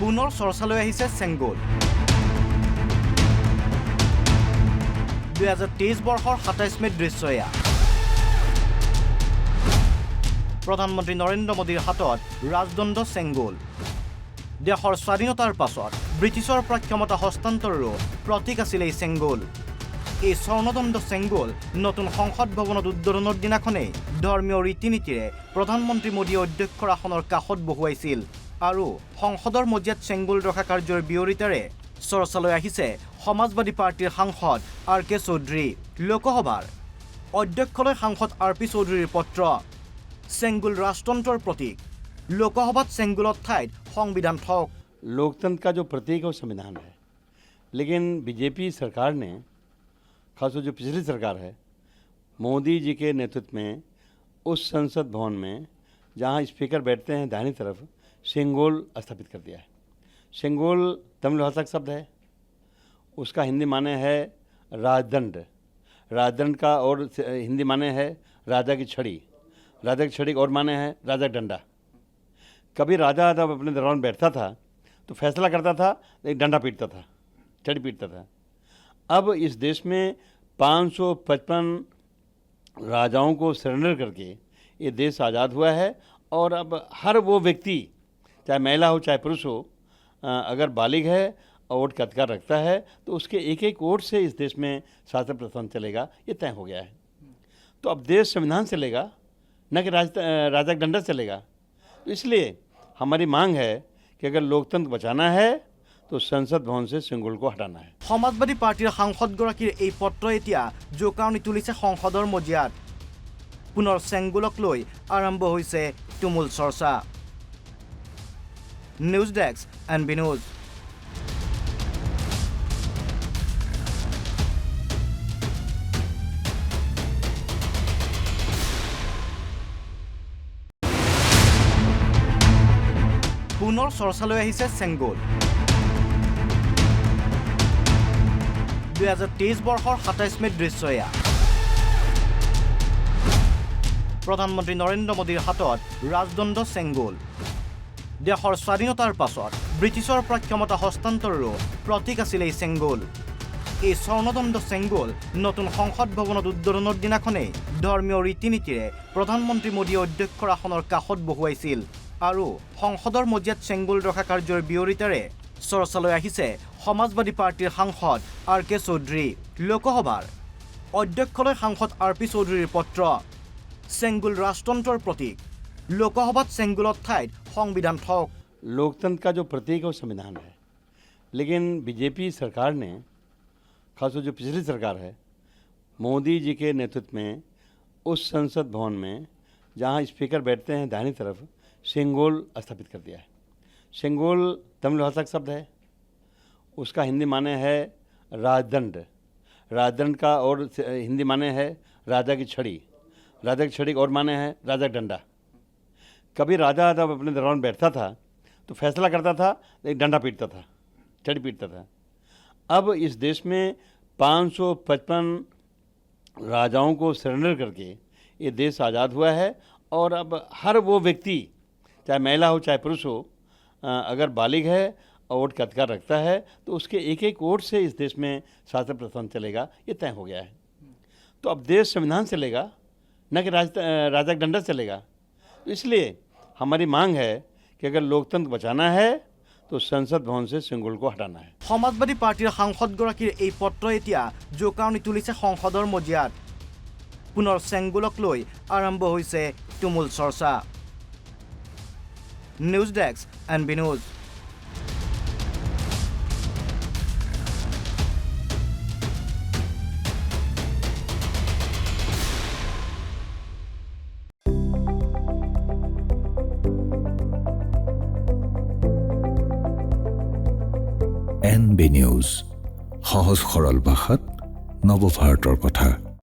পুনৰ চৰ্চালৈ আহিছে চেংগল। 2023 বৰ্ষৰ 27 মে'ত দৃশ্য এয়া। প্ৰধানমন্ত্ৰী নৰেন্দ্ৰ মোদীৰ হাতত ৰাজদণ্ড চেংগল। দেশৰ স্বাধীনতাৰ পাছত ব্ৰিটিছৰ পৰা ক্ষমতা হস্তান্তৰৰো প্ৰতীক আছিল এই চেংগল। এই স্বৰ্ণদণ্ড চেংগল নতুন সংসদ ভৱনত উদ্বোধনৰ দিনাখনেই ধৰ্মীয় ৰীতি নীতিৰে প্ৰধানমন্ত্ৰী মোদীয়ে অধ্যক্ষৰ আসনৰ কাষত বহুৱাইছিল আৰু সংসদৰ মজিয়াত চেংগল ৰখা কাৰ্যৰ বিৰোধিতাৰে চৰ্চালৈ আহিছে সমাজবাদী পাৰ্টিৰ সাংসদ আৰ.কে. চৌধুৰী। লোকসভাৰ অধ্যক্ষলৈ সাংসদ আৰ.পি. চৌধুৰীৰ পত্ৰ। চেংগল ৰাজতন্ত্ৰৰ প্ৰতীক। लोकसभा सेंगुलत ठाईत संविधान ठोक। लोकतंत्र का जो प्रतीक है वो संविधान है, लेकिन बीजेपी सरकार ने, खासकर जो पिछली सरकार है, मोदी जी के नेतृत्व में उस संसद भवन में जहां स्पीकर बैठते हैं दाहिनी तरफ सेंगोल स्थापित कर दिया है। सेंगोल तमिल भाषा का शब्द है, उसका हिंदी माने है राजदंड। राजदंड का और हिंदी माने है राजा की छड़ी। राजा की छड़ी और माने है राजा का डंडा। कभी राजा जब अपने दरबार में बैठता था तो फैसला करता था, एक डंडा पीटता था, छड़ी पीटता था। अब इस देश में 555 राजाओं को सरेंडर करके ये देश आज़ाद हुआ है और अब हर वो व्यक्ति, चाहे महिला हो चाहे पुरुष हो, अगर बालिग है और वोट का अधिकार रखता है तो उसके एक एक वोट से इस देश में शासन प्रशासन चलेगा, ये तय हो गया है। तो अब देश संविधान चलेगा, न कि राजा का डंडा चलेगा। तो इसलिए हमारी मांग है कि अगर लोकतंत्र बचाना है तो संसद भवन से सेंगोल को हटाना है। समाजवादी पार्टीर सांसदगराकीर এই পত্ৰ এতিয়া জোকাৰণি তুলিছে সংসদৰ মজিয়াত। পুনৰ চেংগলক লৈ আৰম্ভ হৈছে তুমুল চৰ্চা। News desk NB news. পুনৰ চৰ্চালৈ আহিছে চেংগল। 2023 বৰ্ষৰ 27 মে'ত দৃশ্য এয়া। প্ৰধানমন্ত্ৰী নৰেন্দ্ৰ মোদীৰ হাতত ৰাজদণ্ড চেংগল। দেশৰ স্বাধীনতাৰ পাছত ব্ৰিটিছৰ পৰা ক্ষমতা হস্তান্তৰৰো প্ৰতীক আছিল এই চেংগল। এই স্বৰ্ণদণ্ড চেংগল নতুন সংসদ ভৱনত উদ্বোধনৰ দিনাখনেই ধৰ্মীয় ৰীতি নীতিৰে প্ৰধানমন্ত্ৰী মোদীয়ে অধ্যক্ষৰ আসনৰ কাষত বহুৱাইছিল আৰু সংসদৰ মজিয়াত চেংগল ৰখা কাৰ্যৰ বিৰোধিতাৰে চৰ্চালৈ আহিছে সমাজবাদী পাৰ্টিৰ সাংসদ আৰ.কে. চৌধুৰী। লোকসভাৰ অধ্যক্ষলৈ সাংসদ আৰ.পি. চৌধুৰীৰ পত্ৰ। চেংগল ৰাজতন্ত্ৰৰ প্ৰতীক। লোকসভাত চেংগলত ঠাইত সংবিধান ठोक। लोकतंत्र का जो प्रतीक है वो संविधान है, लेकिन बीजेपी सरकार ने, खासकर जो पिछली सरकार है, मोदी जी के नेतृत्व में उस संसद भवन में जहां स्पीकर बैठते हैं दाहिनी तरफ सेंगोल स्थापित कर दिया है। सेंगोल तमिल भाषा का शब्द है, उसका हिंदी माने है राजदंड। राजदंड का और हिंदी माने है राजा की छड़ी। राजा की छड़ी और माने है राजा का डंडा। कभी राजा जब अपने दरबार में बैठता था तो फैसला करता था, एक डंडा पीटता था, छड़ी पीटता था। अब इस देश में 555 राजाओं को सरेंडर करके ये देश आज़ाद हुआ है और अब हर वो व्यक्ति, चाहे महिला हो चाहे पुरुष हो, अगर बालिग है और वोट का अधिकार रखता है तो उसके एक एक वोट से इस देश में शासन प्रशासन चलेगा, ये तय हो गया है। तो अब देश संविधान चलेगा, न कि राजा का डंडा चलेगा। तो इसलिए हमारी मांग है कि अगर लोकतंत्र बचाना है तो संसद भवन से सेंगोल को हटाना है। समाजवादी पार्टीर सांसदगराकीर এই পত্ৰ এতিয়া জোকাৰণি তুলিছে সংসদৰ মজিয়াত। পুনৰ চেংগলক লৈ আৰম্ভ হৈছে তুমুল চৰ্চা। News desk NB news. NB news, সহজ সৰল ভাষাত নৱভাৰতৰ কথা।